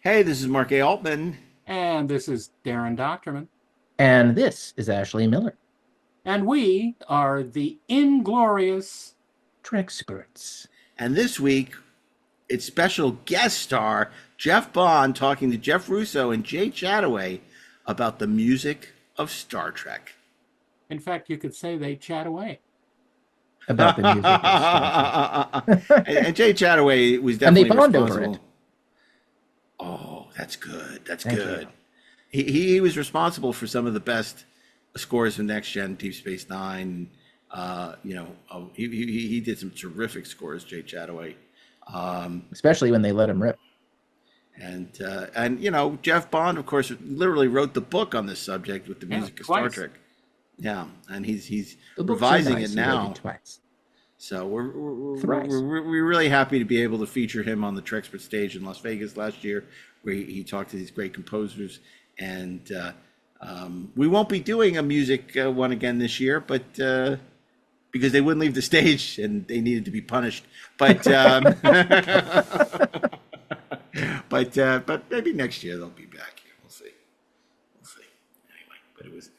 Hey, this is Mark A. Altman. And this is Darren Doctorman. And this is Ashley Miller. And we are the Inglorious Treksperts. And this week, it's special guest star Jeff Bond talking to Jeff Russo and Jay Chattaway about the music of Star Trek. In fact, you could say they chat away. About the music of Star Trek. and Jay Chattaway was definitely and they bond responsible. over it. Oh, that's good. That's Thank good. you. He was responsible for some of the best scores of Next Gen, Deep Space Nine. He did some terrific scores, Jay Chattaway. Especially when they let him rip. And Jeff Bond, of course, literally wrote the book on this subject with the music of Star twice. Trek. Yeah, and he's The book's revising so nice, it he wrote now. it twice. So we're Thrice. really happy to be able to feature him on the Trekspert stage in Las Vegas last year, where he talked to these great composers. And we won't be doing a music one again this year, but because they wouldn't leave the stage and they needed to be punished. But but maybe next year they'll be back. We'll see. Anyway, but it was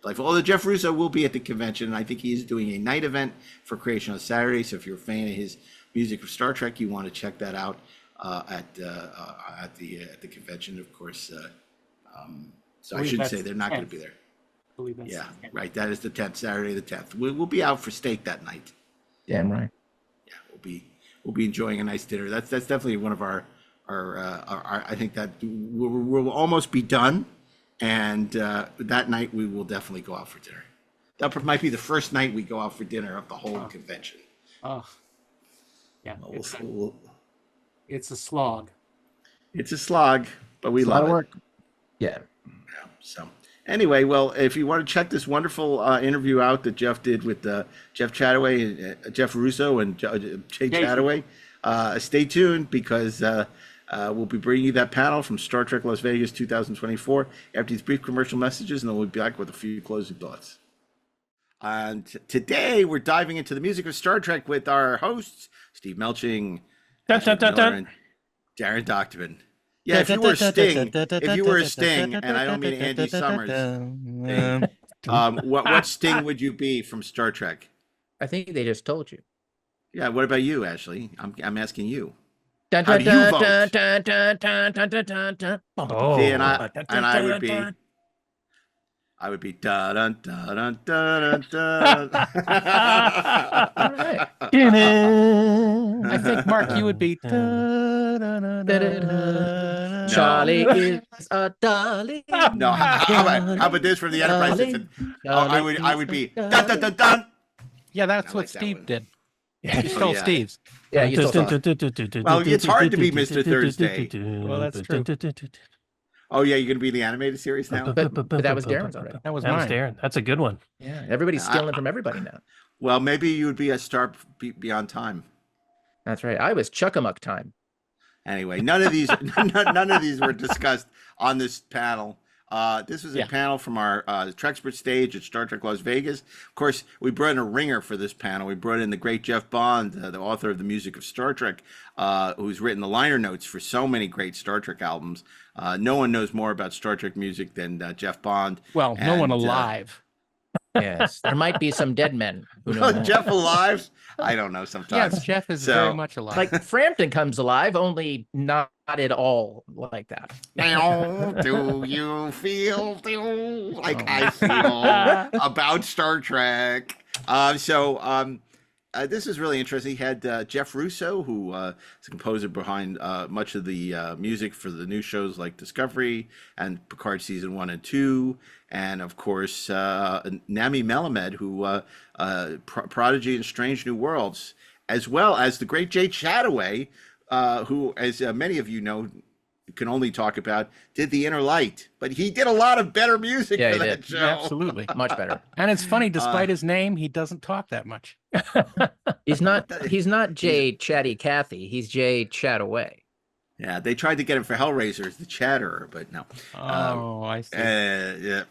delightful. Although Jeff Russo will be at the convention, and I think he is doing a night event for Creation on Saturday. So if you're a fan of his music of Star Trek, you want to check that out at the convention, of course. So I should say they're not going to be there. I believe that's Yeah, right. That is the 10th, Saturday the 10th. We'll be out for steak that night. Damn right. Yeah, we'll be enjoying a nice dinner. That's definitely one of our I think that we'll almost be done, and that night we will definitely go out for dinner. That might be the first night we go out for dinner of the whole convention. Oh, yeah. We'll, It's a slog. it's a slog, but we It's a love lot of it. work. Yeah. Yeah, so anyway, well, if you want to check this wonderful interview out that Jeff did with Jeff Chattaway, Jeff Russo, and Jay Chattaway, stay tuned because we'll be bringing you that panel from Star Trek Las Vegas 2024 after these brief commercial messages, and then we'll be back with a few closing thoughts. And today we're diving into the music of Star Trek with our hosts, Steve Melching, Ashley Miller, and Darren Doctorman. Yeah, if you were a Sting, and I don't mean Andy Summers, what Sting would you be from Star Trek? I think they just told you. Yeah, what about you, Ashley? I'm asking you. Dun, How dun, do you dun, vote? dun, dun, dun, dun, dun, dun, dun. See, and I would be da dun da dun da dun dun. All right. I think, Mark, you would be. Charlie is a darling. No, how about this from the Enterprise? Darling, I would be dun dun dun dun. Yeah, that's I what like that Steve one. did. You stole yeah. Steve's. Yeah, you still saw it. Well, it's hard to be Mr. Thursday. Well, that's true. Oh yeah, you're gonna be the animated series now. But that was Darren's already. That was That was mine. Darren. That's a good one. Yeah, everybody's stealing from everybody now. Well, maybe you would be a star beyond time. That's right. I was Chuckamuck time. Anyway, none of these none of these were discussed on this panel. This was a Yeah. panel from our Trekspert stage at Star Trek Las Vegas. Of course, we brought in a ringer for this panel. We brought in the great Jeff Bond, the author of the music of Star Trek, who's written the liner notes for so many great Star Trek albums. No one knows more about Star Trek music than Jeff Bond. Well, no one And, alive. Yes, there might be some dead men who know more. Jeff alive? I don't know sometimes. Yes, Jeff is So- very much alive. Like Frampton comes alive, only not at all like that. Now, do you feel like I feel about Star Trek? This is really interesting. He had Jeff Russo, who is a composer behind much of the music for the new shows like Discovery and Picard season 1 and 2, and of course NAMI MELUMAD, who Prodigy and Strange New Worlds, as well as the great Jay Chattaway, who, as many of you know, can only talk about, did The Inner Light, but he did a lot of better music Yeah, for he that did. show. Absolutely. Much better. And it's funny, despite his name, he doesn't talk that much. He's not Jay Chatty Cathy. He's Jay Chattaway. Yeah, they tried to get him for Hellraiser as the Chatterer, but no. Oh, I see. Yeah.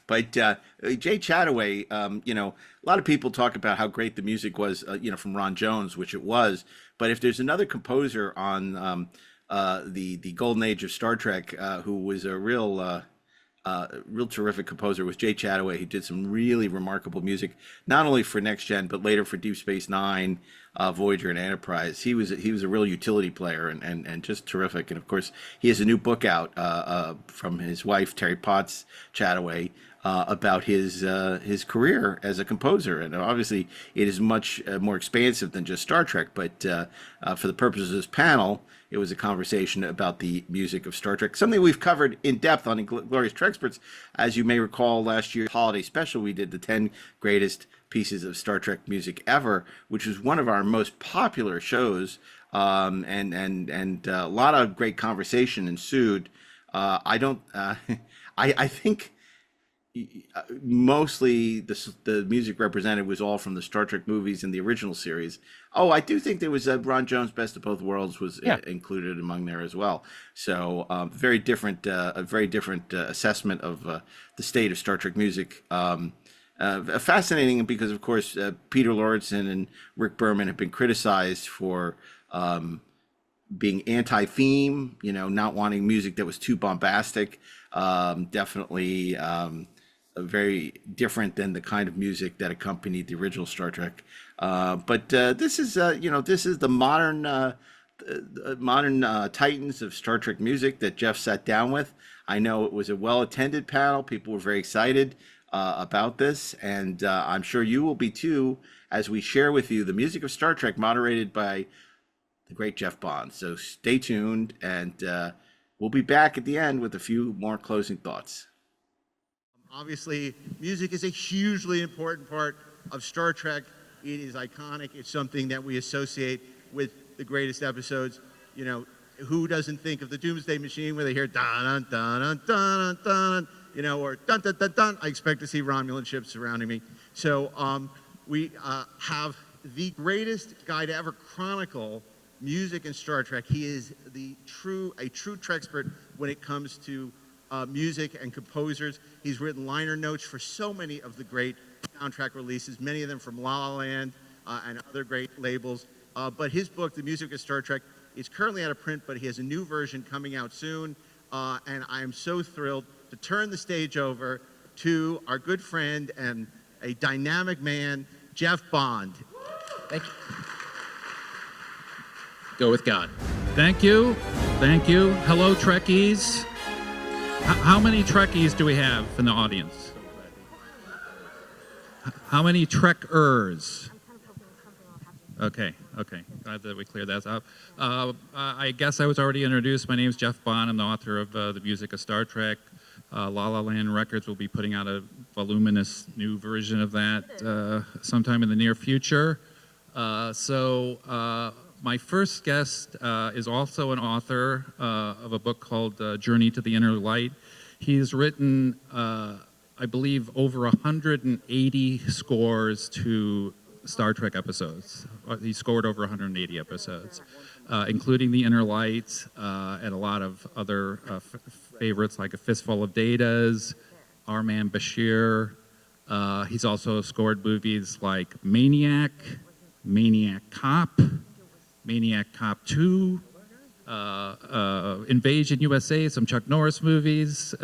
But Jay Chattaway, a lot of people talk about how great the music was, from Ron Jones, which it was. But if there's another composer on the golden age of Star Trek, who was a real terrific composer, was Jay Chattaway. He did some really remarkable music, not only for Next Gen, but later for Deep Space Nine, Voyager, and Enterprise. He was a real utility player and just terrific. And of course, he has a new book out from his wife Terry Potts Chattaway about his career as a composer. And obviously, it is much more expansive than just Star Trek. But for the purposes of this panel, it was a conversation about the music of Star Trek, something we've covered in depth on Inglorious Treksperts. As you may recall, last year's holiday special, we did the 10 greatest pieces of Star Trek music ever, which was one of our most popular shows, and a lot of great conversation ensued. I think mostly the music represented was all from the Star Trek movies and the original series. Oh, I do think there was Ron Jones' Best of Both Worlds was included among there as well. So a very different assessment of the state of Star Trek music. Fascinating because, of course, Peter Lorreson and Rick Berman have been criticized for being anti-theme, not wanting music that was too bombastic. Definitely very different than the kind of music that accompanied the original Star Trek. But this is the modern titans of Star Trek music that Jeff sat down with. I know it was a well-attended panel. People were very excited about this, and I'm sure you will be too, as we share with you the music of Star Trek, moderated by the great Jeff Bond. So stay tuned, and we'll be back at the end with a few more closing thoughts. Obviously, music is a hugely important part of Star Trek. It is iconic. It's something that we associate with the greatest episodes. Who doesn't think of the Doomsday Machine where they hear dun dun dun dun dun, or dun dun dun dun. I expect to see Romulan ships surrounding me. So we have the greatest guy to ever chronicle music in Star Trek. He is a true Trekspert when it comes to music and composers. He's written liner notes for so many of the great soundtrack releases, many of them from La La Land and other great labels. But his book, The Music of Star Trek, is currently out of print, but he has a new version coming out soon. And I am so thrilled to turn the stage over to our good friend and a dynamic man, Jeff Bond. Thank you. Go with God. Thank you. Thank you. Hello, Trekkies. How many Trekkies do we have in the audience? How many Trekkers? Okay. Glad that we cleared that up. I guess I was already introduced. My name is Jeff Bond. I'm the author of The Music of Star Trek. La La Land Records will be putting out a voluminous new version of that sometime in the near future. My first guest is also an author of a book called Journey to the Inner Light. He's written, I believe, over 180 scores to Star Trek episodes. He scored over 180 episodes, including The Inner Light and a lot of other favorites like A Fistful of Datas, Our Man Bashir. He's also scored movies like Maniac, Maniac Cop, Maniac Cop 2, Invasion USA, some Chuck Norris movies.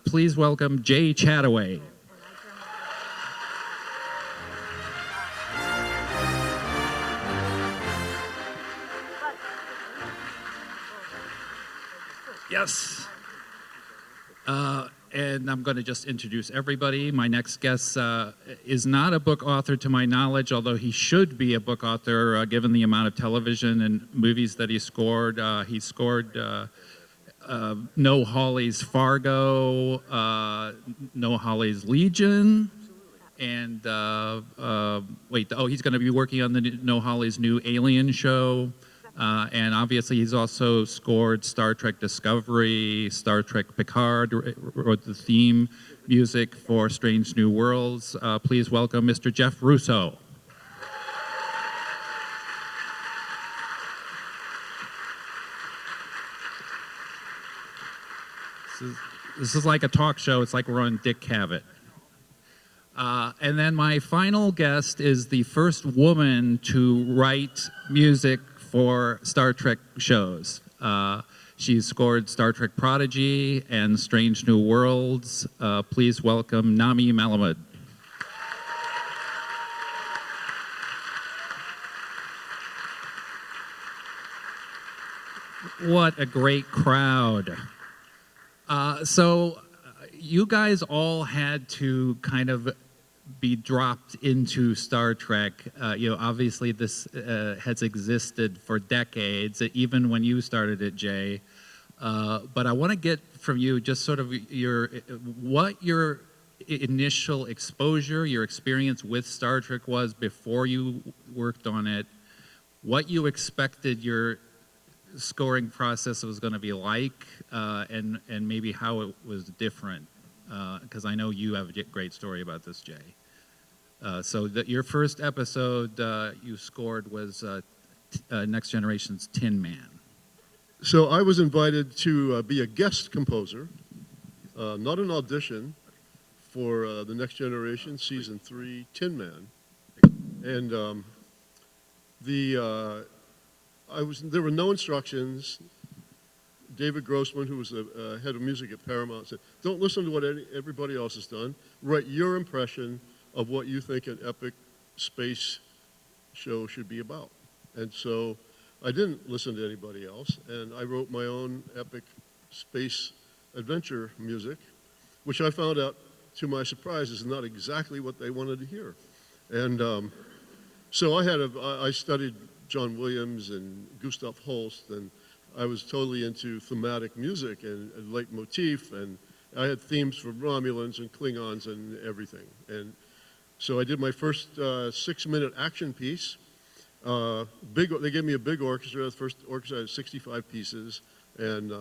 Please welcome Jay Chattaway. Yes. And I'm going to just introduce everybody. My next guest is not a book author to my knowledge, although he should be a book author given the amount of television and movies that he scored. He scored Noah Hawley's Fargo, Noah Hawley's Legion, and he's going to be working on the Noah Hawley's new Alien show. And obviously, he's also scored Star Trek Discovery, Star Trek Picard, wrote the theme music for Strange New Worlds. Please welcome Mr. Jeff Russo. This is like a talk show. It's like we're on Dick Cavett. And then my final guest is the first woman to write music for Star Trek shows. She scored Star Trek Prodigy and Strange New Worlds. Please welcome NAMI MELUMAD. What a great crowd. So you guys all had to kind of be dropped into Star Trek. Obviously this has existed for decades, even when you started it, Jay. But I want to get from you just sort of what your initial exposure, your experience with Star Trek was before you worked on it, what you expected your scoring process was going to be like, and maybe how it was different, because I know you have a great story about this, Jay. So your first episode you scored was Next Generation's Tin Man. So I was invited to be a guest composer, not an audition, for the Next Generation Season 3 Tin Man. And there were no instructions. David Grossman, who was the head of music at Paramount, said, don't listen to what everybody else has done. Write your impression of what you think an epic space show should be about. And so I didn't listen to anybody else, and I wrote my own epic space adventure music, which I found out, to my surprise, is not exactly what they wanted to hear. And so I studied John Williams and Gustav Holst, and I was totally into thematic music and leitmotif, and I had themes for Romulans and Klingons and everything. And so I did my first 6-minute action piece. They gave me a big orchestra. The first orchestra had 65 pieces, and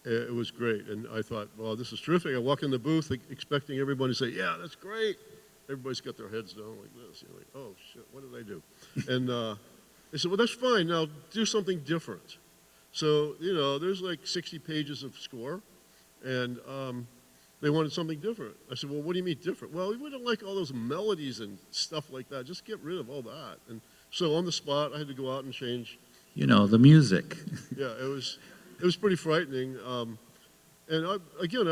it was great. And I thought, well, this is terrific. I walk in the booth expecting everyone to say, yeah, that's great. Everybody's got their heads down like this. You're like, oh, shit, what did I do? And they said, well, that's fine. Now do something different. So, there's like 60 pages of score, and they wanted something different. I said, well, what do you mean different? Well, we don't like all those melodies and stuff like that. Just get rid of all that. And so on the spot, I had to go out and change. The music. Yeah, it was pretty frightening. And I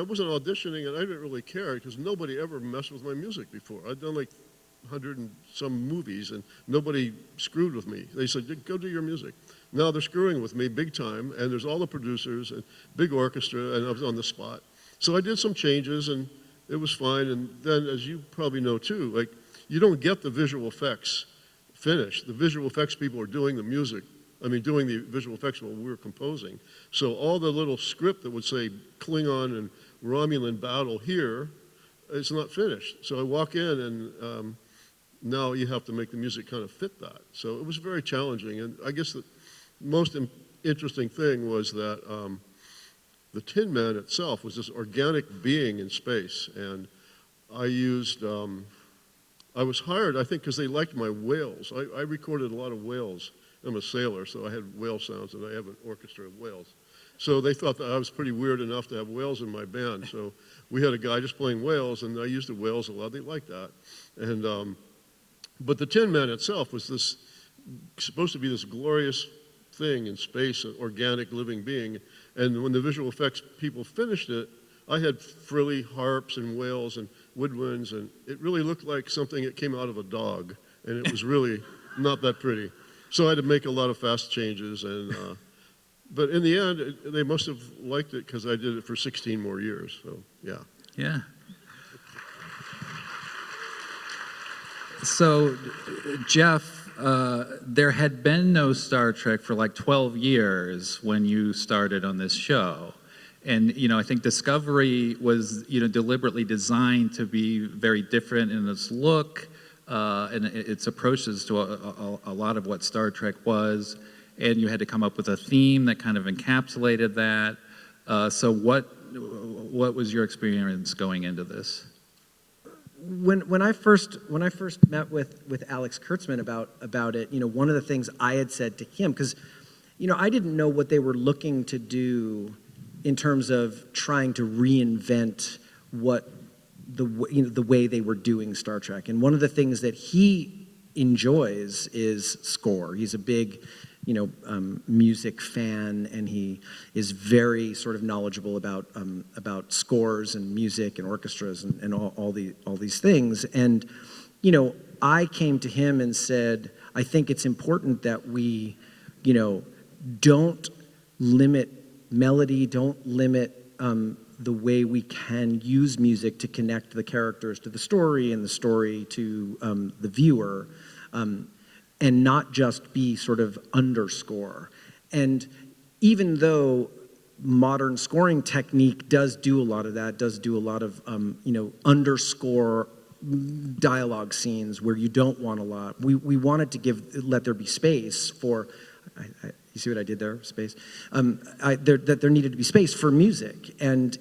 wasn't auditioning, and I didn't really care because nobody ever messed with my music before. I'd done like 100 and some movies, and nobody screwed with me. They said, go do your music. Now they're screwing with me big time, and there's all the producers and big orchestra, and I was on the spot. So I did some changes, and it was fine. And then, as you probably know too, like, you don't get the visual effects finished. The visual effects people are doing the music. Doing the visual effects while we were composing. So all the little script that would say Klingon and Romulan battle here, it's not finished. So I walk in, and now you have to make the music kind of fit that. So it was very challenging. And I guess the most interesting thing was that the Tin Man itself was this organic being in space. And I was hired, I think, because they liked my whales. I recorded a lot of whales. I'm a sailor, so I had whale sounds, and I have an orchestra of whales. So they thought that I was pretty weird enough to have whales in my band. So we had a guy just playing whales, and I used the whales a lot. They liked that. And but the Tin Man itself was supposed to be this glorious thing in space, an organic living being. And when the visual effects people finished it, I had frilly harps and whales and woodwinds, and it really looked like something that came out of a dog, and it was really not that pretty. So I had to make a lot of fast changes, and but in the end, they must have liked it because I did it for 16 more years. So yeah. Yeah. So, Jeff, there had been no Star Trek for like 12 years when you started on this show. And, I think Discovery was, deliberately designed to be very different in its look, and its approaches to a lot of what Star Trek was, and you had to come up with a theme that kind of encapsulated that. So what was your experience going into this? When I first met with Alex Kurtzman about it, one of the things I had said to him, because I didn't know what they were looking to do in terms of trying to reinvent the way they were doing Star Trek. And one of the things that he enjoys is score. He's a big music fan, and he is very sort of knowledgeable about scores and music and orchestras and all these things. And I came to him and said, I think it's important that we, don't limit melody, don't limit the way we can use music to connect the characters to the story and the story to the viewer, and not just be sort of underscore. And even though modern scoring technique does do a lot of that, does do a lot of underscore dialogue scenes where you don't want a lot. We wanted to let there be space for. You see what I did there? Space. That there needed to be space for music, and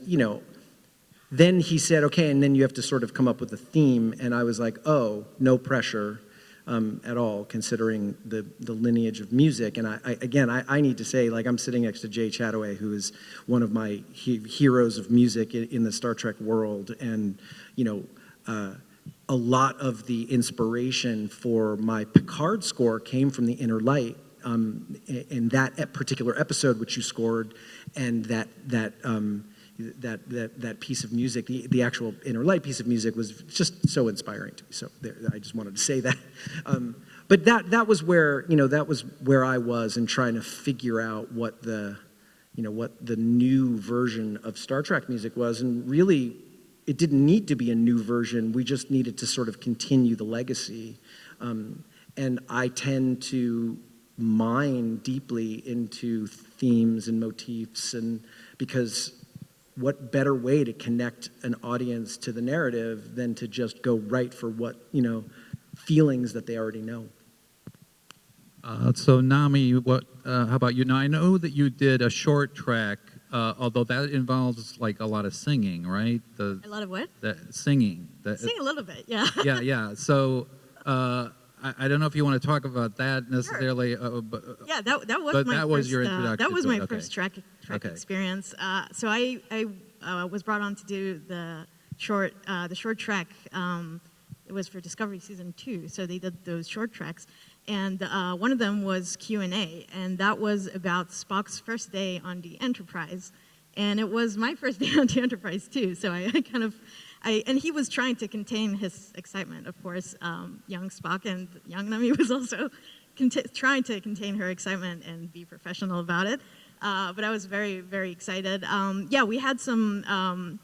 then he said, okay, and then you have to sort of come up with a theme, and I was like, oh, no pressure at all, considering the lineage of music. And I need to say, like, I'm sitting next to Jay Chattaway, who is one of my heroes of music in the Star Trek world, and a lot of the inspiration for my Picard score came from the Inner Light. In that particular episode, which you scored, and that piece of music, the actual Inner Light piece of music, was just so inspiring to me. So I just wanted to say that. But that was where I was in trying to figure out what the new version of Star Trek music was, and really, it didn't need to be a new version. We just needed to sort of continue the legacy. And I tend to mine deeply into themes and motifs, and because what better way to connect an audience to the narrative than to just go right for what feelings that they already know. So Nami, how about you? Now I know that you did a short track, although that involves like a lot of singing, right? A lot of what? Singing. Sing a little bit, yeah. Yeah. So I don't know if you want to talk about that necessarily. Sure. Yeah, that was your introduction. That was to my it. first Trek experience. So I was brought on to do the short track. It was for Discovery Season 2, so they did those short tracks. And one of them was Q&A, and that was about Spock's first day on the Enterprise. And it was my first day on the Enterprise, too, so and he was trying to contain his excitement, of course. Young Spock and young Nami was also trying to contain her excitement and be professional about it. But I was very, very excited. Yeah, we had some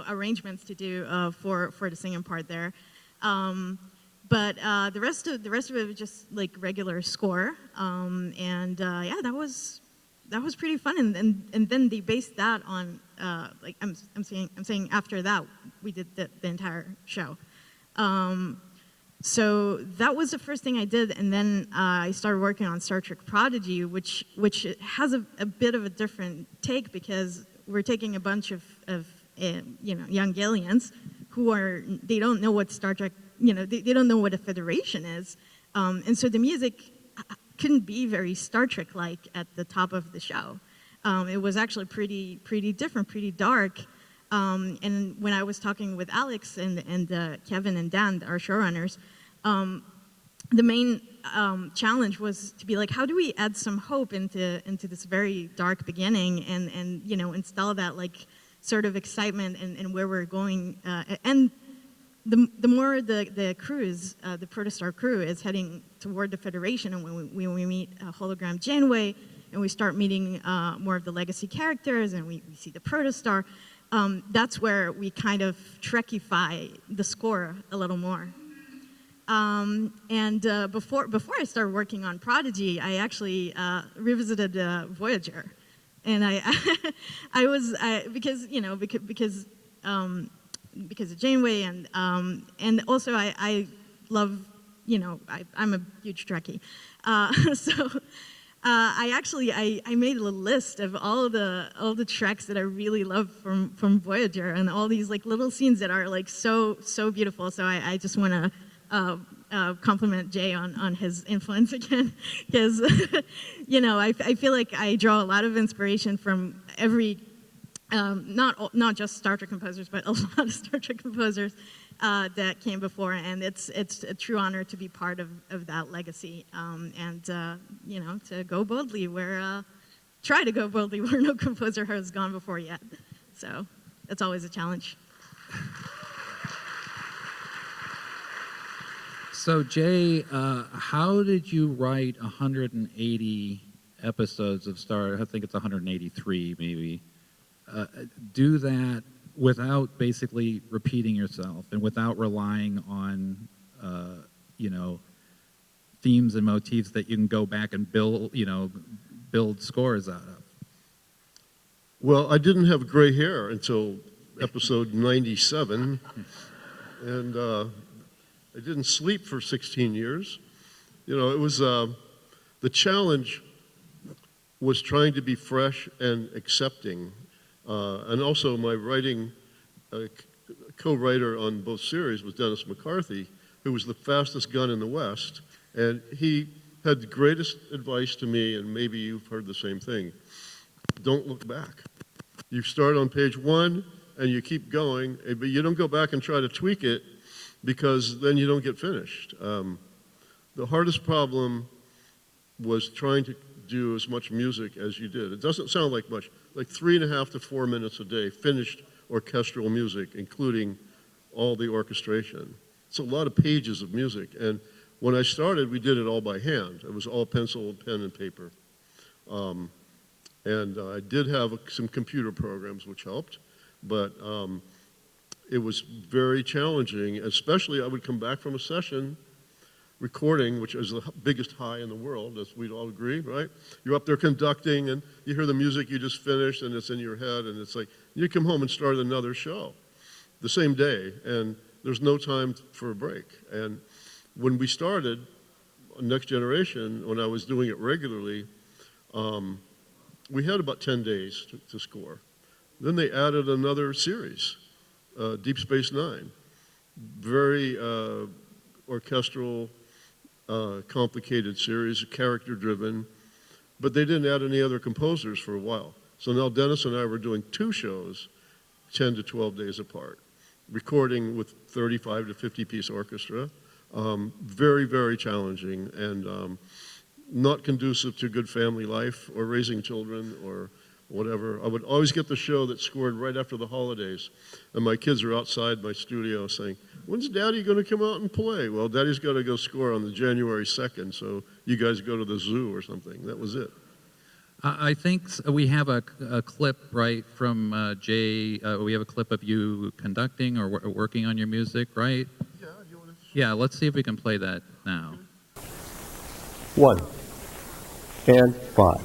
arrangements to do for the singing part there. But the rest of it was just like regular score. Yeah, that was pretty fun. And then they based that on I'm saying after that we did the entire show. So that was the first thing I did, and then I started working on Star Trek Prodigy, which has a bit of a different take, because we're taking a bunch of young aliens who they don't know what Star Trek, they don't know what a Federation is, and so the music couldn't be very Star Trek-like at the top of the show. It was actually pretty different, pretty dark. And when I was talking with Alex and Kevin and Dan, our showrunners, the main challenge was to be like, how do we add some hope into this very dark beginning, and install that like sort of excitement and where we're going, and the more the crews, the Protostar crew is heading toward the Federation, and when we meet hologram Janeway, and we start meeting more of the legacy characters, and we see the Protostar, that's where we kind of Trekify the score a little more. Before I started working on Prodigy, I actually revisited Voyager, and because of Janeway, and also I love, I'm a huge Trekkie, so I made a little list of all the tracks that I really love from Voyager, and all these like little scenes that are like so beautiful. So I just want to compliment Jay on his influence again, because I feel like I draw a lot of inspiration from every not just Star Trek composers, but a lot of Star Trek composers, that came before, and it's a true honor to be part of that legacy, and you know, to go boldly where try to go boldly where no composer has gone before yet. So that's always a challenge. So Jay, how did you write 180 episodes of Star? I think it's 183 maybe. Do that without basically repeating yourself and without relying on, you know, themes and motifs that you can go back and build, you know, build scores out of. Well, I didn't have gray hair until episode 97, and I didn't sleep for 16 years. You know, it was, the challenge was trying to be fresh and accepting. And also my writing, co-writer on both series was Dennis McCarthy, who was the fastest gun in the West. And he had the greatest advice to me, and maybe you've heard the same thing. Don't look back. You start on page 1 and you keep going, but you don't go back and try to tweak it, because then you don't get finished. The hardest problem was trying to do as much music as you did. It doesn't sound like much, like 3.5 to 4 minutes a day, finished orchestral music, including all the orchestration. It's a lot of pages of music. And when I started, we did it all by hand. It was all pencil, pen, and paper. And I did have some computer programs which helped, but it was very challenging, especially I would come back from a session recording, which is the biggest high in the world, as we'd all agree, right? You're up there conducting and you hear the music you just finished and it's in your head, and it's like, you come home and start another show the same day, and there's no time for a break. And when we started Next Generation, when I was doing it regularly, we had about 10 days to score. Then they added another series, Deep Space Nine. Very orchestral, complicated series, character-driven, but they didn't add any other composers for a while. So now Dennis and I were doing 2 shows, 10 to 12 days apart, recording with 35 to 50-piece orchestra. Very, very challenging, and not conducive to good family life or raising children or whatever. I would always get the show that scored right after the holidays, and my kids are outside my studio saying, "When's Daddy going to come out and play?" Well, Daddy's got to go score on the January 2nd, so you guys go to the zoo or something. That was it. I think we have a clip, right, from Jay. We have a clip of you conducting or working on your music, right? Yeah, you want to... Yeah, let's see if we can play that now. 1 and 5.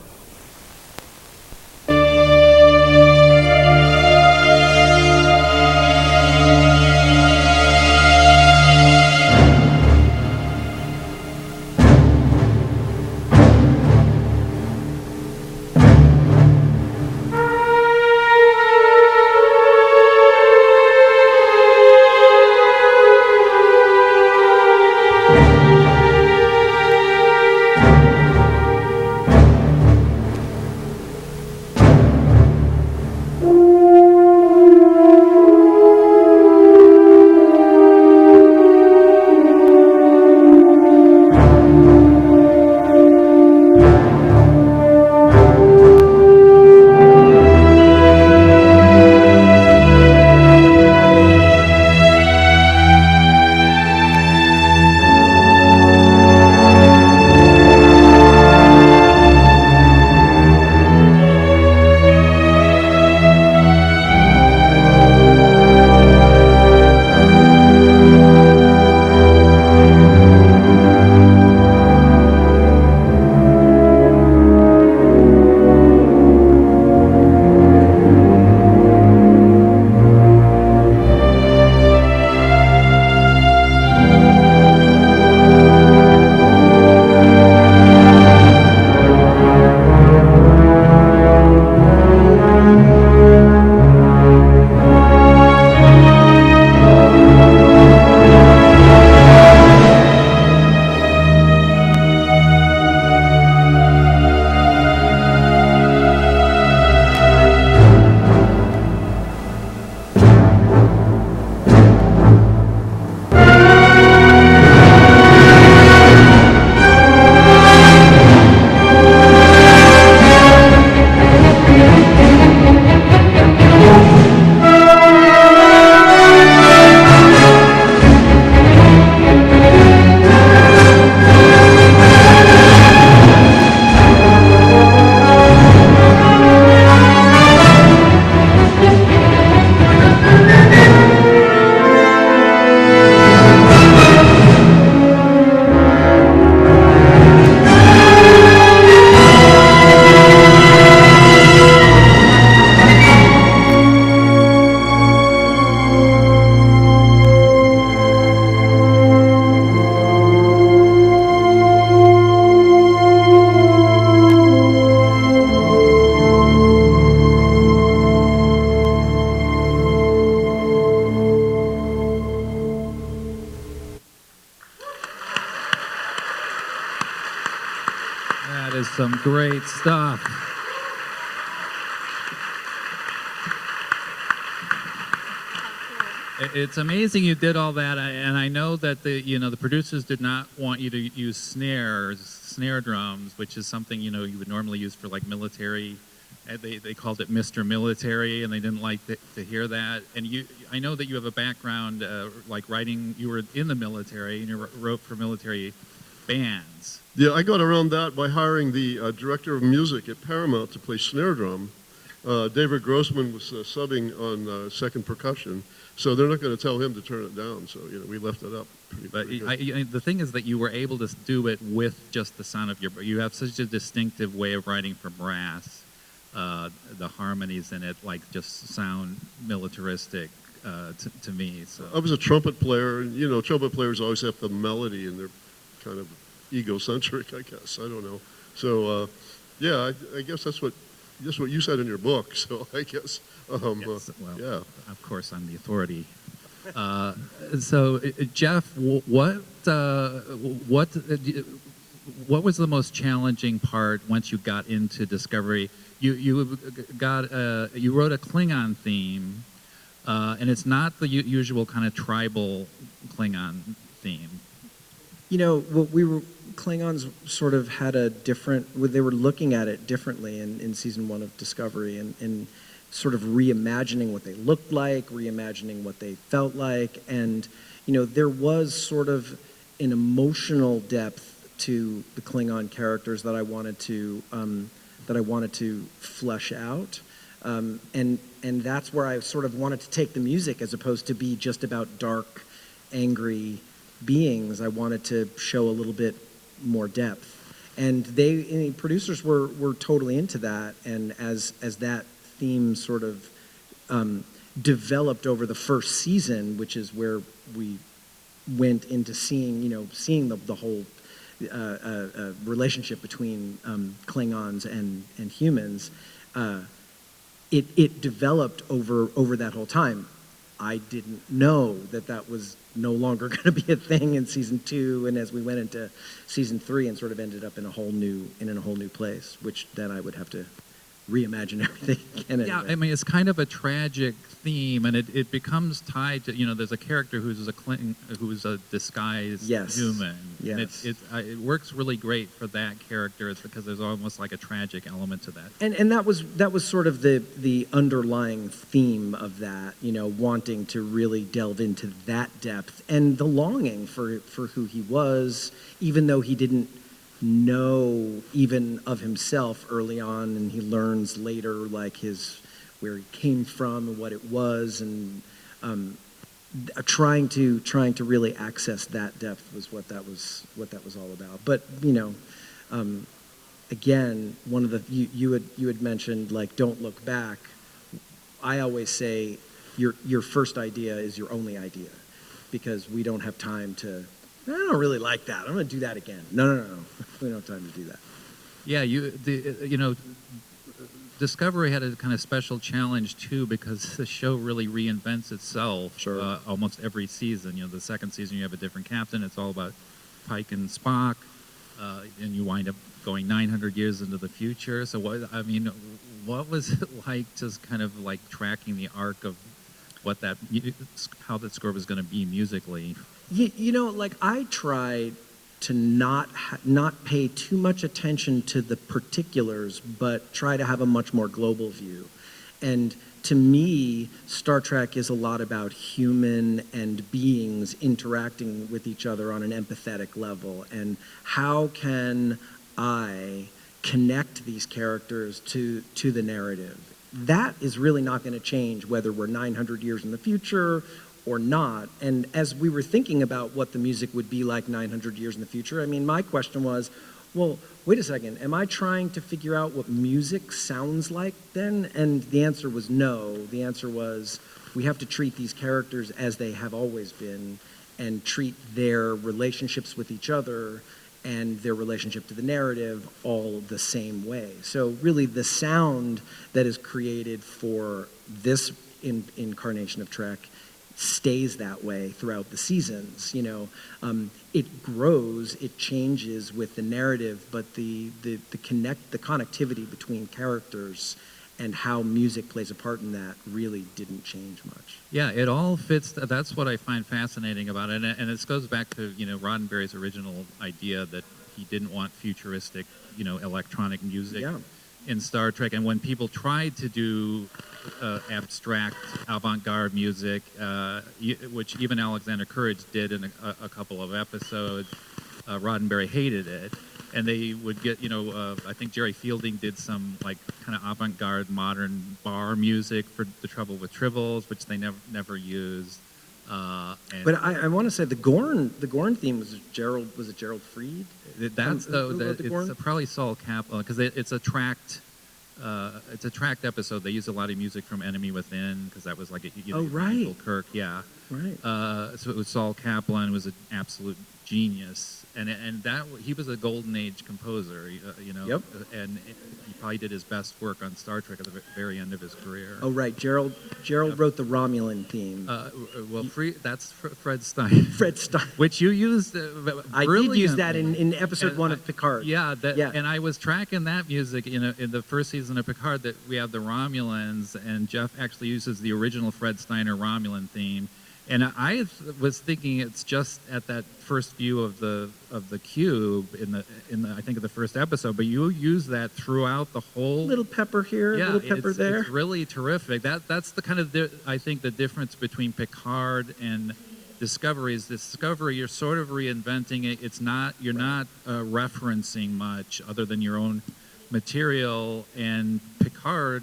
Great stuff. It's amazing you did all that, and I know that the producers did not want you to use snare drums, which is something you would normally use for like military. They called it Mr. Military, and they didn't like to hear that. And I know that you have a background like writing. You were in the military, and you wrote for military bands. Yeah, I got around that by hiring the director of music at Paramount to play snare drum. David Grossman was subbing on second percussion, so they're not going to tell him to turn it down. So we left it up. The thing is that you were able to do it with just the sound of you have such a distinctive way of writing for brass. The harmonies in it just sound militaristic to me. So I was a trumpet player, and trumpet players always have the melody, and they're kind of egocentric, I guess. I don't know. So yeah, I guess that's what you said in your book. So I guess yes, yeah. Of course, I'm the authority. So Jeff, what was the most challenging part once you got into Discovery? You wrote a Klingon theme, and it's not the usual kind of tribal Klingon theme. Klingons sort of had a different. They were looking at it differently in season 1 of Discovery, and sort of reimagining what they looked like, reimagining what they felt like, and there was sort of an emotional depth to the Klingon characters that I wanted to flesh out, and that's where I sort of wanted to take the music as opposed to be just about dark, angry beings. I wanted to show a little bit more depth, and the producers were totally into that. And as that theme sort of developed over the first season, which is where we went into seeing the whole relationship between Klingons and humans, it developed over that whole time. I didn't know that was no longer going to be a thing in season 2, and as we went into season 3 and sort of ended up in a whole new place, which then I would have to reimagine everything again. Yeah, anyway. I mean, it's kind of a tragic theme, and it becomes tied to, there's a character who's a disguised human. Yes. And it works really great for that character. It's because there's almost like a tragic element to that. And that was sort of the underlying theme of that, wanting to really delve into that depth and the longing for who he was, even though he didn't know even of himself early on, and he learns later where he came from and what it was, and trying to really access that depth was what that was all about. But again, one of the you had mentioned don't look back. I always say your first idea is your only idea, because we don't have time to. I don't really like that. I'm going to do that again. No. We don't have time to do that. Yeah, Discovery had a kind of special challenge too, because the show really reinvents itself. Sure. Almost every season. The second season you have a different captain. It's all about Pike and Spock, and you wind up going 900 years into the future. So what was it like, just kind of like tracking the arc of how that score was going to be musically? I tried to not pay too much attention to the particulars, but try to have a much more global view. And to me, Star Trek is a lot about human and beings interacting with each other on an empathetic level. And how can I connect these characters to the narrative? That is really not going to change whether we're 900 years in the future or not. And as we were thinking about what the music would be like 900 years in the future, my question was, well, wait a second, am I trying to figure out what music sounds like then? And the answer was no. The answer was, we have to treat these characters as they have always been, and treat their relationships with each other and their relationship to the narrative all the same way. So really the sound that is created for this incarnation of Trek stays that way throughout the seasons. You know, it grows, it changes with the narrative, but the connectivity between characters and how music plays a part in that really didn't change much. Yeah, it all fits. That's what I find fascinating about it, and it goes back to Roddenberry's original idea that he didn't want futuristic, electronic music in Star Trek. And when people tried to do abstract avant-garde music, which even Alexander Courage did in a couple of episodes, Roddenberry hated it. And they would get, I think Jerry Fielding did some like kind of avant-garde modern bar music for The Trouble with Tribbles, which they never used. But I want to say the Gorn theme was it Gerald Fried? That's it's probably Saul Kaplan, because it's a tracked episode. They used a lot of music from Enemy Within, because that was like Michael Kirk, right. So it was Saul Kaplan was an absolute genius. And that he was a golden age composer, Yep. And he probably did his best work on Star Trek at the very end of his career. Oh, right. Gerald wrote the Romulan theme. That's Fred Stein. Fred Stein. Which you used. I did use that in episode 1 of Picard. Yeah. And I was tracking that music in the first season of Picard, that we have the Romulans, and Jeff actually uses the original Fred Steiner Romulan theme. And I was thinking it's just at that first view of the cube in the I think of the first episode, but you use that throughout the whole. Little pepper here, little pepper there. It's really terrific. That's the kind of I think the difference between Picard and Discovery is Discovery. You're sort of reinventing it. You're not referencing much other than your own material, and Picard.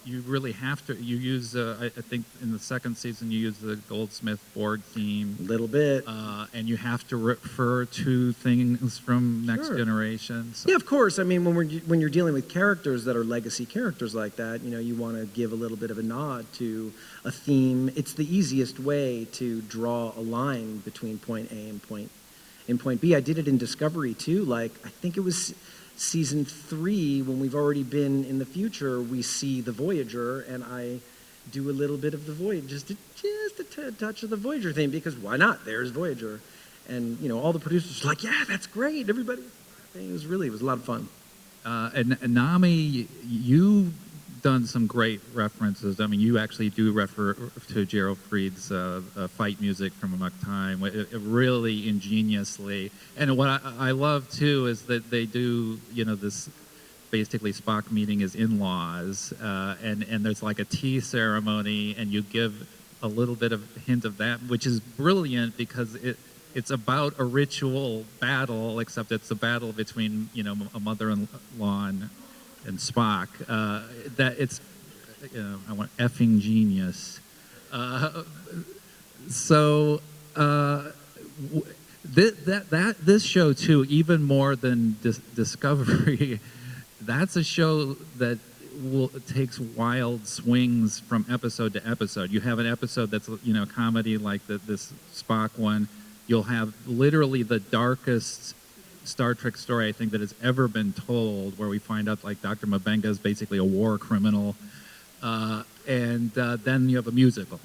You really have to. You use, I think, in the second season, you use the Goldsmith Borg theme a little bit, and you have to refer to things from Next Generation. So. Yeah, of course. I mean, when you're dealing with characters that are legacy characters like that, you want to give a little bit of a nod to a theme. It's the easiest way to draw a line between point A and point B. I did it in Discovery too. Like I think it was season 3, when we've already been in the future, we see the Voyager, and I do a little bit of the Voyager, just a touch of the Voyager theme, because why not? There's Voyager. And, all the producers were like, yeah, that's great. Everybody. It was a lot of fun. And NAMI, you've done some great references. I mean, you actually do refer to Gerald Fried's fight music from Amok Time, really ingeniously. And what I love too is that they do, this basically Spock meeting his in-laws, and there's like a tea ceremony, and you give a little bit of hint of that, which is brilliant because it's about a ritual battle, except it's a battle between a mother-in-law and Spock. That it's I want effing genius. This show too, even more than Discovery, that's a show that takes wild swings from episode to episode. You have an episode that's a comedy like this Spock one. You'll have literally the darkest Star Trek story I think that has ever been told, where we find out like Dr. M'Benga is basically a war criminal, and then you have a musical.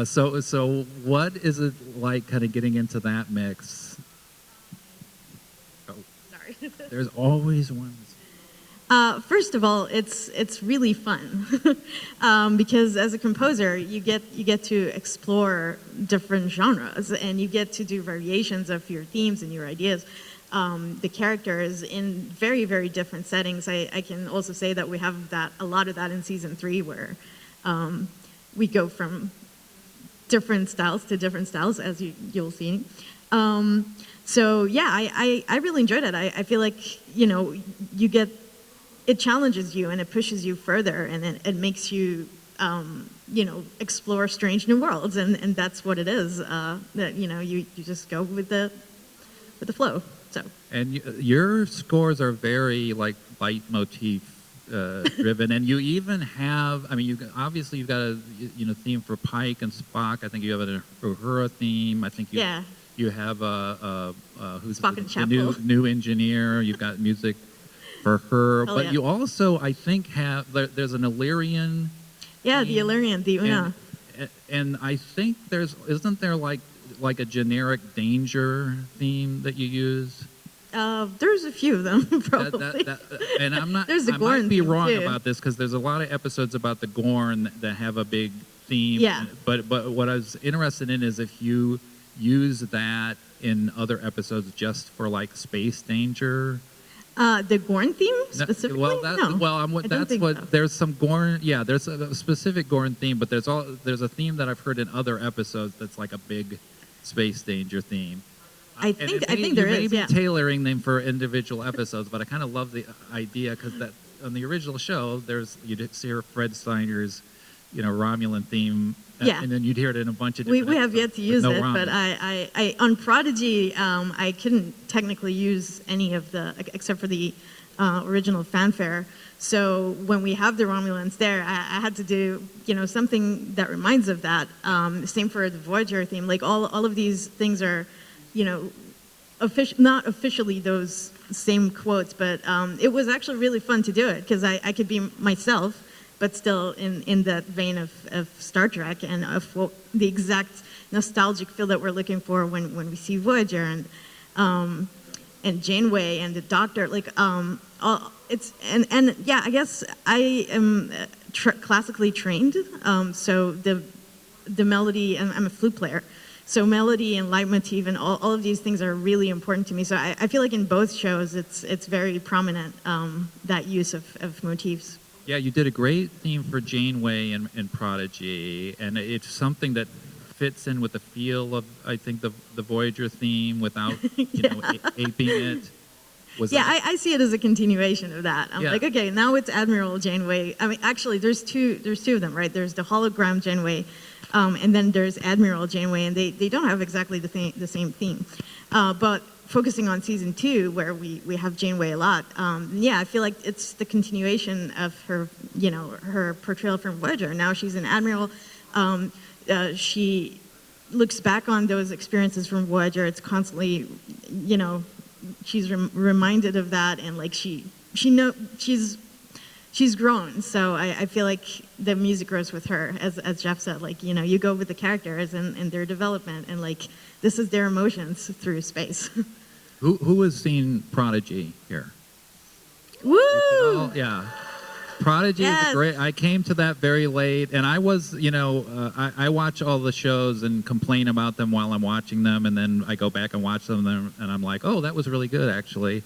So what is it like kind of getting into that mix? Oh, Sorry. There's always one. First of all, it's really fun because as a composer, you get to explore different genres, and you get to do variations of your themes and your ideas. The characters in very, very different settings. I can also say that we have a lot of that in season 3, where we go from different styles to different styles, as you'll see. So yeah, I really enjoyed it. I feel like it challenges you and it pushes you further, and it makes you explore strange new worlds, and that's what it is. That you just go with the flow. So. And your scores are very like leitmotif driven, and you even have. I mean, you've got a theme for Pike and Spock. I think you have an Uhura theme. I think you have who's the new engineer. You've got music for her, but you also I think have there's an Illyrian. Yeah, the Illyrian, the Una. and I think isn't there like a generic danger theme that you use? There's a few of them, probably. And I'm not. There's the I Gorn might be theme, wrong too. about this because there's a lot of episodes about the Gorn that have a big theme. Yeah. But what I was interested in is if you use that in other episodes just for like space danger. The Gorn theme specifically? Well, no. that's what. So. There's some Gorn. Yeah, there's a specific Gorn theme, but there's a theme that I've heard in other episodes that's like a big space danger theme. I think there is. You may yeah. be tailoring them for individual episodes, but I kind of love the idea because that on the original show, you'd hear Fred Steiner's, Romulan theme. Yeah. And then you'd hear it in a bunch of different We have yet to use no it, Romulan. but I on Prodigy, I couldn't technically use any of the, except for the original fanfare. So when we have the Romulans there, I had to do, something that reminds of that. Same for the Voyager theme. Like all of these things are, not officially those same quotes, but it was actually really fun to do it because I could be myself, but still in that vein of Star Trek and of the exact nostalgic feel that we're looking for when we see Voyager and Janeway and the Doctor. Like yeah, I guess I am classically trained, so the melody. I'm a flute player. So melody and leitmotif and all of these things are really important to me. So I feel like in both shows, it's very prominent, that use of motifs. Yeah, you did a great theme for Janeway and Prodigy, and it's something that fits in with the feel of, I think, the Voyager theme without, aping it. I see it as a continuation of that. I'm like, okay, now it's Admiral Janeway. I mean, actually, there's two of them, right? There's the hologram Janeway, and then there's Admiral Janeway, and they don't have exactly the same theme. But focusing on season 2, where we have Janeway a lot, I feel like it's the continuation of her, her portrayal from Voyager. Now she's an Admiral. She looks back on those experiences from Voyager. It's constantly, she's reminded of that, and like she's grown. So I feel like the music grows with her, as Jeff said. Like you go with the characters and their development, and like this is their emotions through space. Who has seen Prodigy here? Woo! Oh, yeah. Prodigy is great. I came to that very late, and I was, I watch all the shows and complain about them while I'm watching them, and then I go back and watch them, and I'm like, oh, that was really good, actually.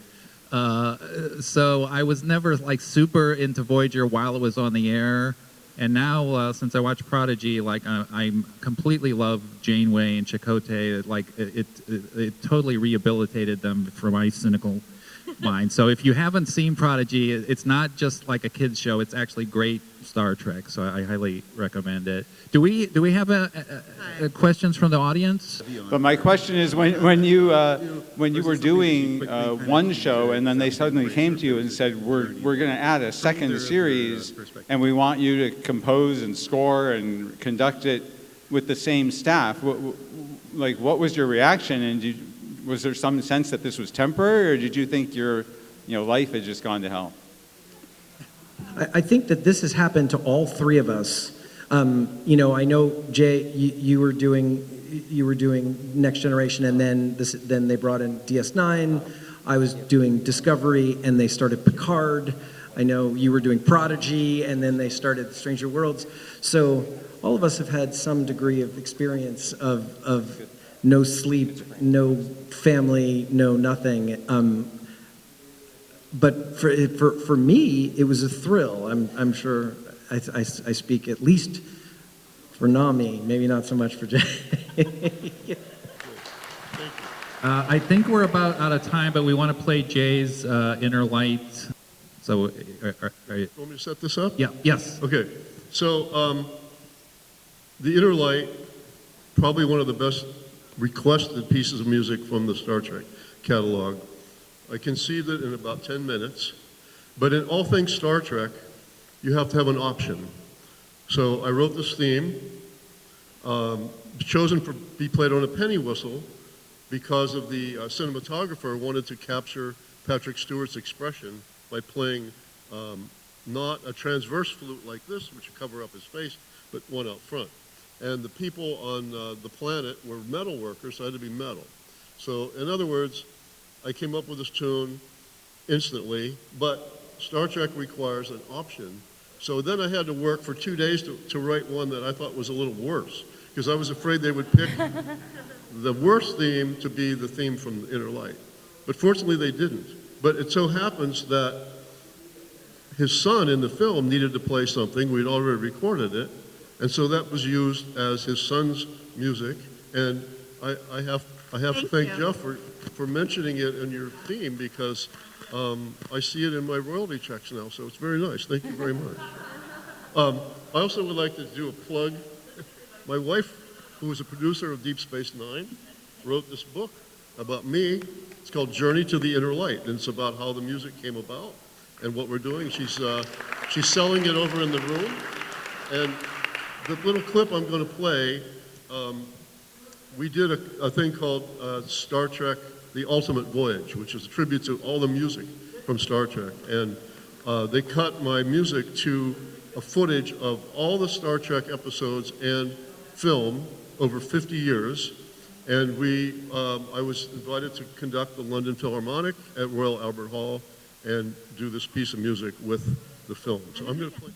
So I was never like super into Voyager while it was on the air, and now since I watch Prodigy, like I completely love Janeway and Chakotay. Like it totally rehabilitated them for my cynical mind. So if you haven't seen Prodigy, it's not just like a kids show. It's actually great Star Trek. So I highly recommend it. Do we have questions from the audience? But my question is, when you were doing one show and then they suddenly came to you and said, we're going to add a second series and we want you to compose and score and conduct it with the same staff, what was your reaction? And was there some sense that this was temporary, or did you think your life had just gone to hell? I think that this has happened to all three of us. I know Jay, you were doing Next Generation, and then they brought in DS9. I was doing Discovery, and they started Picard. I know you were doing Prodigy, and then they started Stranger Worlds. So all of us have had some degree of experience of no sleep, no family, no nothing. But for me, it was a thrill. I'm sure I speak at least for NAMI, maybe not so much for Jay. I think we're about out of time, but we want to play Jay's Inner Light. So, are you Want me to set this up? Yeah. Yes. Okay. So, the Inner Light, probably one of the best requested pieces of music from the Star Trek catalog. I conceived it in about 10 minutes, but in all things Star Trek, you have to have an option. So I wrote this theme, chosen to be played on a penny whistle because of the cinematographer wanted to capture Patrick Stewart's expression by playing not a transverse flute like this, which would cover up his face, but one out front. and the people on the planet were metal workers, so it had to be metal. So in other words, I came up with this tune instantly, but Star Trek requires an option. So then I had to work for 2 days to write one that I thought was a little worse, because I was afraid they would pick the worst theme to be the theme from Inner Light. But fortunately they didn't. But it so happens that his son in the film needed to play something. We'd already recorded it. And so that was used as his son's music. And I have to thank Jeff for mentioning it in your theme, because I see it in my royalty checks now. So it's very nice. Thank you very much. I also would like to do a plug. My wife, who was a producer of Deep Space Nine, wrote this book about me. It's called Journey to the Inner Light, and it's about how the music came about and what we're doing. She's selling it over in the room, and the little clip I'm going to play, we did a thing called Star Trek: The Ultimate Voyage, which is a tribute to all the music from Star Trek, and they cut my music to a footage of all the Star Trek episodes and film over 50 years, and I was invited to conduct the London Philharmonic at Royal Albert Hall and do this piece of music with the film. So I'm going to play.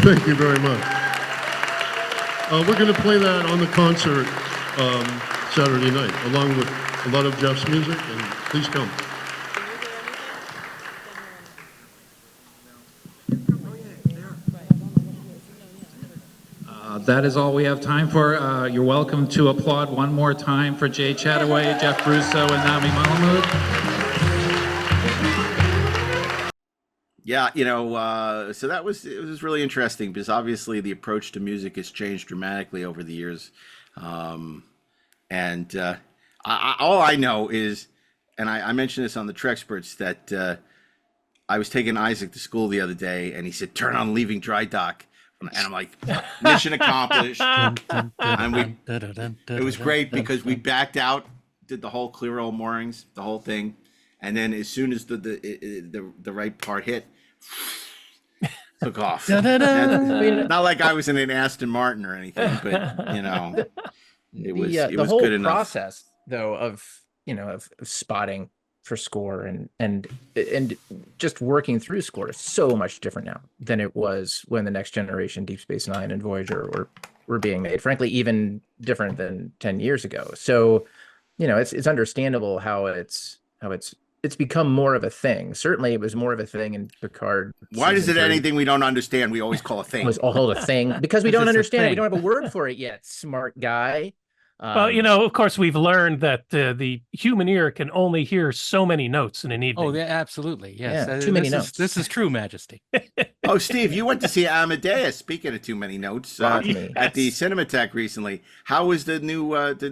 Thank you very much. We're going to play that on the concert Saturday night, along with a lot of Jeff's music, and please come. That is all we have time for. You're welcome to applaud one more time for Jay Chattaway, Jeff Russo, and NAMI MELUMAD. Yeah, so it was really interesting because obviously the approach to music has changed dramatically over the years. All I know is, and I mentioned this on the Trekspert, that I was taking Isaac to school the other day, and he said, "Turn on Leaving Dry Dock." And I'm like, mission accomplished. And it was great because we backed out, did the whole clear old moorings, the whole thing. And then as soon as the right part hit, took off. Not like I was in an Aston Martin or anything, but it was the whole good enough. process though of spotting for score and just working through score is so much different now than it was when the Next Generation, Deep Space Nine, and Voyager were being made. Frankly, even different than 10 years ago. So, it's understandable how it's become more of a thing. Certainly, it was more of a thing in Picard. Why is it anything we don't understand? We always call a thing. It was all a thing because we don't understand it. We don't have a word for it yet. Smart guy. Well, of course, we've learned that the human ear can only hear so many notes in an evening. Oh, yeah, absolutely. Yes. Yeah, too many notes. This is true, Majesty. Oh, Steve, you went to see Amadeus. Speaking of too many notes, at the Cinematheque recently. How was the new 4K the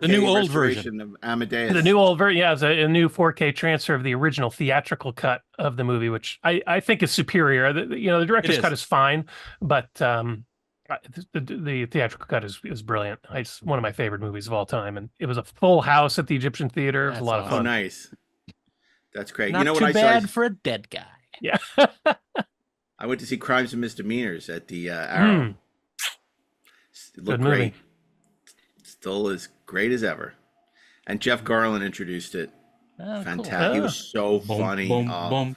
new old restoration version of Amadeus? The new old version, yeah, it's a new 4K transfer of the original theatrical cut of the movie, which I think is superior. The director's cut is fine, but the theatrical cut is brilliant. It's one of my favorite movies of all time, and it was a full house at the Egyptian Theater. It was a lot of fun. Oh, nice. That's great. Not what too I bad saw? for a dead guy. Yeah. I went to see Crimes and Misdemeanors at the Arrow. It looked Good movie. great. Still as great as ever. And Jeff Garland introduced it. Oh, Fantastic. cool. He was so funny. Boom, boom.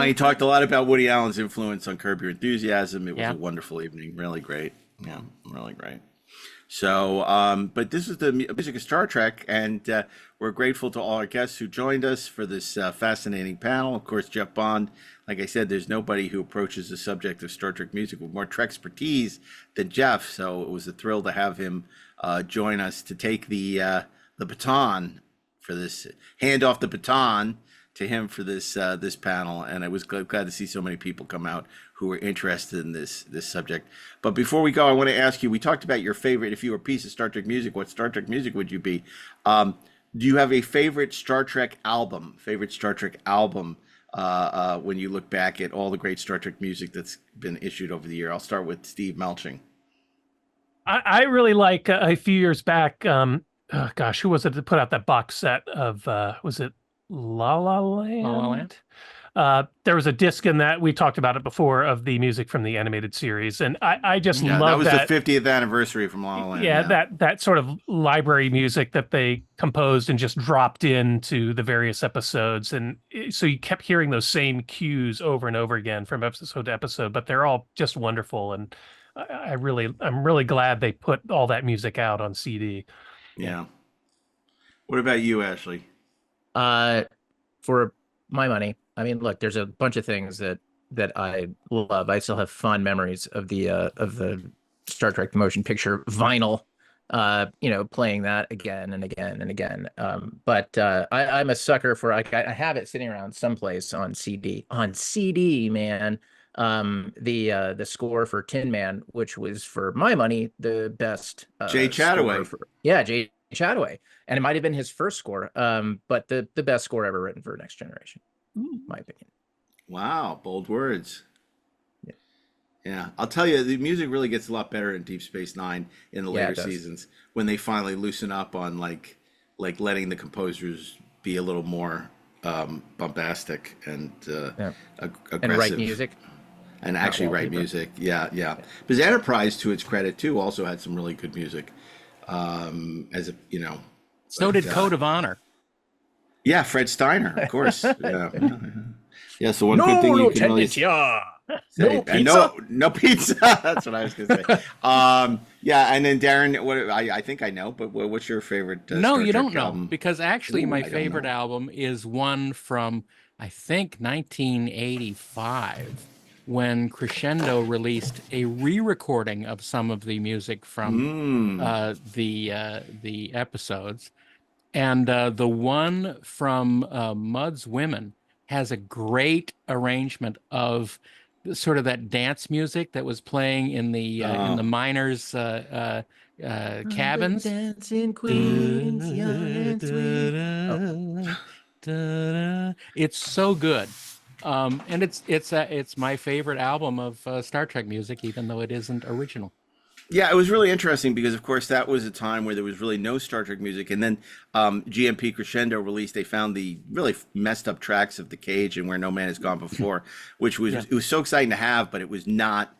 He talked a lot about Woody Allen's influence on Curb Your Enthusiasm. It was a wonderful evening. Really great. Yeah, really great. So, but this is the music of Star Trek, and we're grateful to all our guests who joined us for this fascinating panel. Of course, Jeff Bond, like I said, there's nobody who approaches the subject of Star Trek music with more Trekspertise than Jeff. So it was a thrill to have him join us to take the baton for this, hand off the baton to him for this this panel. And I was glad to see so many people come out who were interested in this subject. But before we go, I want to ask you, we talked about your favorite, if you were a piece of Star Trek music, what Star Trek music would you be? Do you have a favorite Star Trek album when you look back at all the great Star Trek music that's been issued over the year? I'll start with Steve Melching. I really like a few years back, who was it that put out that box set of, was it La La Land? La La Land? There was a disc in that, we talked about it before, of the music from the animated series, and I just love that. That was the 50th anniversary from La La Land. Yeah, that sort of library music that they composed and just dropped into the various episodes, and so you kept hearing those same cues over and over again from episode to episode, but they're all just wonderful, and I'm really glad they put all that music out on CD. Yeah. What about you, Ashley? For my money, I mean, look, there's a bunch of things that I love. I still have fond memories of the Star Trek motion picture vinyl, playing that again and again and again. But I'm a sucker for, I have it sitting around someplace on CD. On CD, man. The score for Tin Man, which was, for my money, the best. Jay Chattaway. Jay Chattaway, and it might have been his first score, but the best score ever written for Next Generation, my opinion. Wow, bold words. Yeah, I'll tell you, the music really gets a lot better in Deep Space Nine in the later seasons when they finally loosen up on like letting the composers be a little more bombastic and aggressive. And write music. And actually write music. Yeah. Because Enterprise, to its credit too, also had some really good music. So did Code of Honor. Yeah, Fred Steiner, of course. Yeah. Yeah, so one good thing you can really Lieutenant, yeah. say, No and pizza. no pizza. That's what I was gonna say. Yeah, and then Darren, what I think I know, but what's your favorite? No, Star you Trek don't know, album? because actually Ooh, my I don't favorite know. album is one from, I think, 1985, when Crescendo released a re-recording of some of the music from the episodes. And the one from Mud's Women has a great arrangement of sort of that dance music that was playing in the miners' cabins. Dancing queens, young and sweet. It's so good. And it's my favorite album of Star Trek music, even though it isn't original. Yeah, it was really interesting because, of course, that was a time where there was really no Star Trek music, and then GMP Crescendo released. They found the really messed up tracks of The Cage and Where No Man Has Gone Before, which was it was so exciting to have, but it was not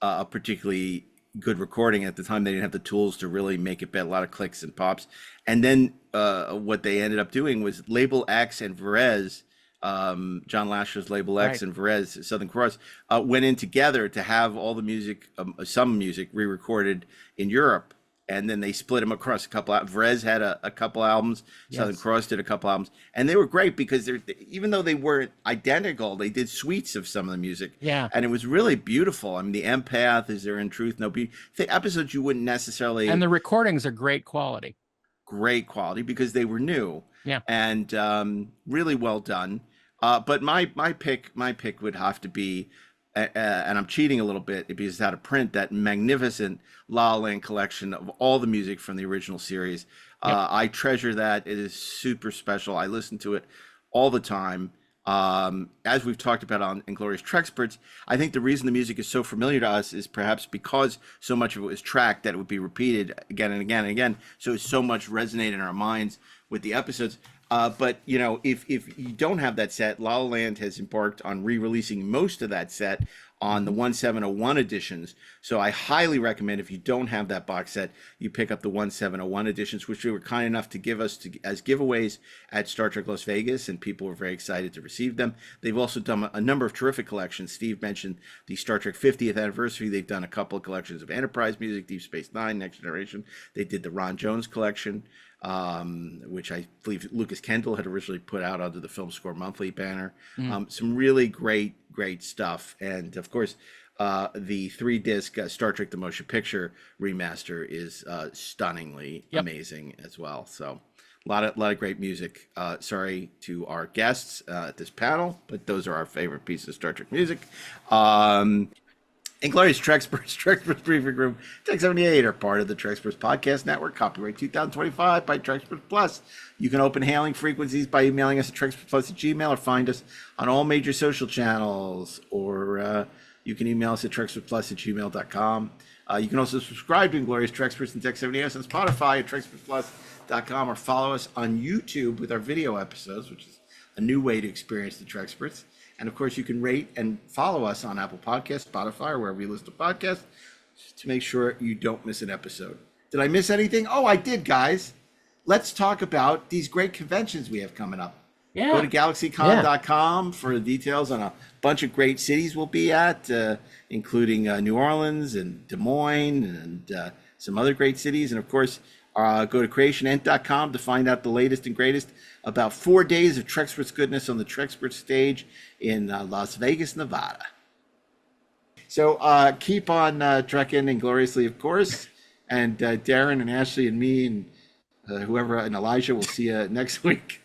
a particularly good recording at the time. They didn't have the tools to really make it, a lot of clicks and pops. And then what they ended up doing was Label X and Varese. John Lasher's Label X and Varese Southern Cross went in together to have all the music, some music re-recorded in Europe, and then they split them across a couple. Varese had a couple albums, Southern Cross did a couple albums, and they were great because even though they weren't identical, they did suites of some of the music. Yeah, and it was really beautiful. I mean, The Empath, Is There in Truth No Beauty? The episodes you wouldn't necessarily. And the recordings are great quality. Great quality because they were new. Yeah, and really well done. But my pick would have to be, and I'm cheating a little bit because it's out of print, that magnificent La La Land collection of all the music from the original series. I treasure that. It is super special. I listen to it all the time. As we've talked about on Inglorious Treksperts, I think the reason the music is so familiar to us is perhaps because so much of it was tracked that it would be repeated again and again and again. So it's so much resonate in our minds with the episodes. But you know, if you don't have that set, La La Land has embarked on re-releasing most of that set on the 1701 editions. So I highly recommend, if you don't have that box set, you pick up the 1701 editions, which they were kind enough to give us as giveaways at Star Trek Las Vegas, and people were very excited to receive them. They've also done a number of terrific collections. Steve mentioned the Star Trek 50th anniversary. They've done a couple of collections of Enterprise music, Deep Space Nine, Next Generation. They did the Ron Jones collection, which I believe Lucas Kendall had originally put out under the Film Score Monthly banner. Some really great stuff. And of course, the 3-disc Star Trek The Motion Picture remaster is stunningly amazing as well. So a lot of great music. Sorry to our guests at this panel, but those are our favorite pieces of Star Trek music. Inglorious Treksperts, Treksperts Briefing Room, Tech 78 are part of the Treksperts Podcast Network. Copyright 2025 by Trekspert Plus. You can open hailing frequencies by emailing us at trekspertplus@gmail.com, or find us on all major social channels, or you can email us at trekspertplus@gmail.com. You can also subscribe to Inglorious Treksperts and Tech 78 on Spotify at trekspertplus.com, or follow us on YouTube with our video episodes, which is a new way to experience the Treksperts. And of course, you can rate and follow us on Apple Podcasts, Spotify, or wherever you listen to podcasts, to make sure you don't miss an episode. Did I miss anything? Oh, I did, guys. Let's talk about these great conventions we have coming up. Yeah. Go to galaxycon.com for details on a bunch of great cities we'll be at, including New Orleans and Des Moines and some other great cities. And of course, go to creationent.com to find out the latest and greatest about 4 days of Treksperts goodness on the Trekspert stage in Las Vegas, Nevada. So keep on trekking ingloriously, of course. And Darren and Ashley and me and whoever and Elijah will see you next week.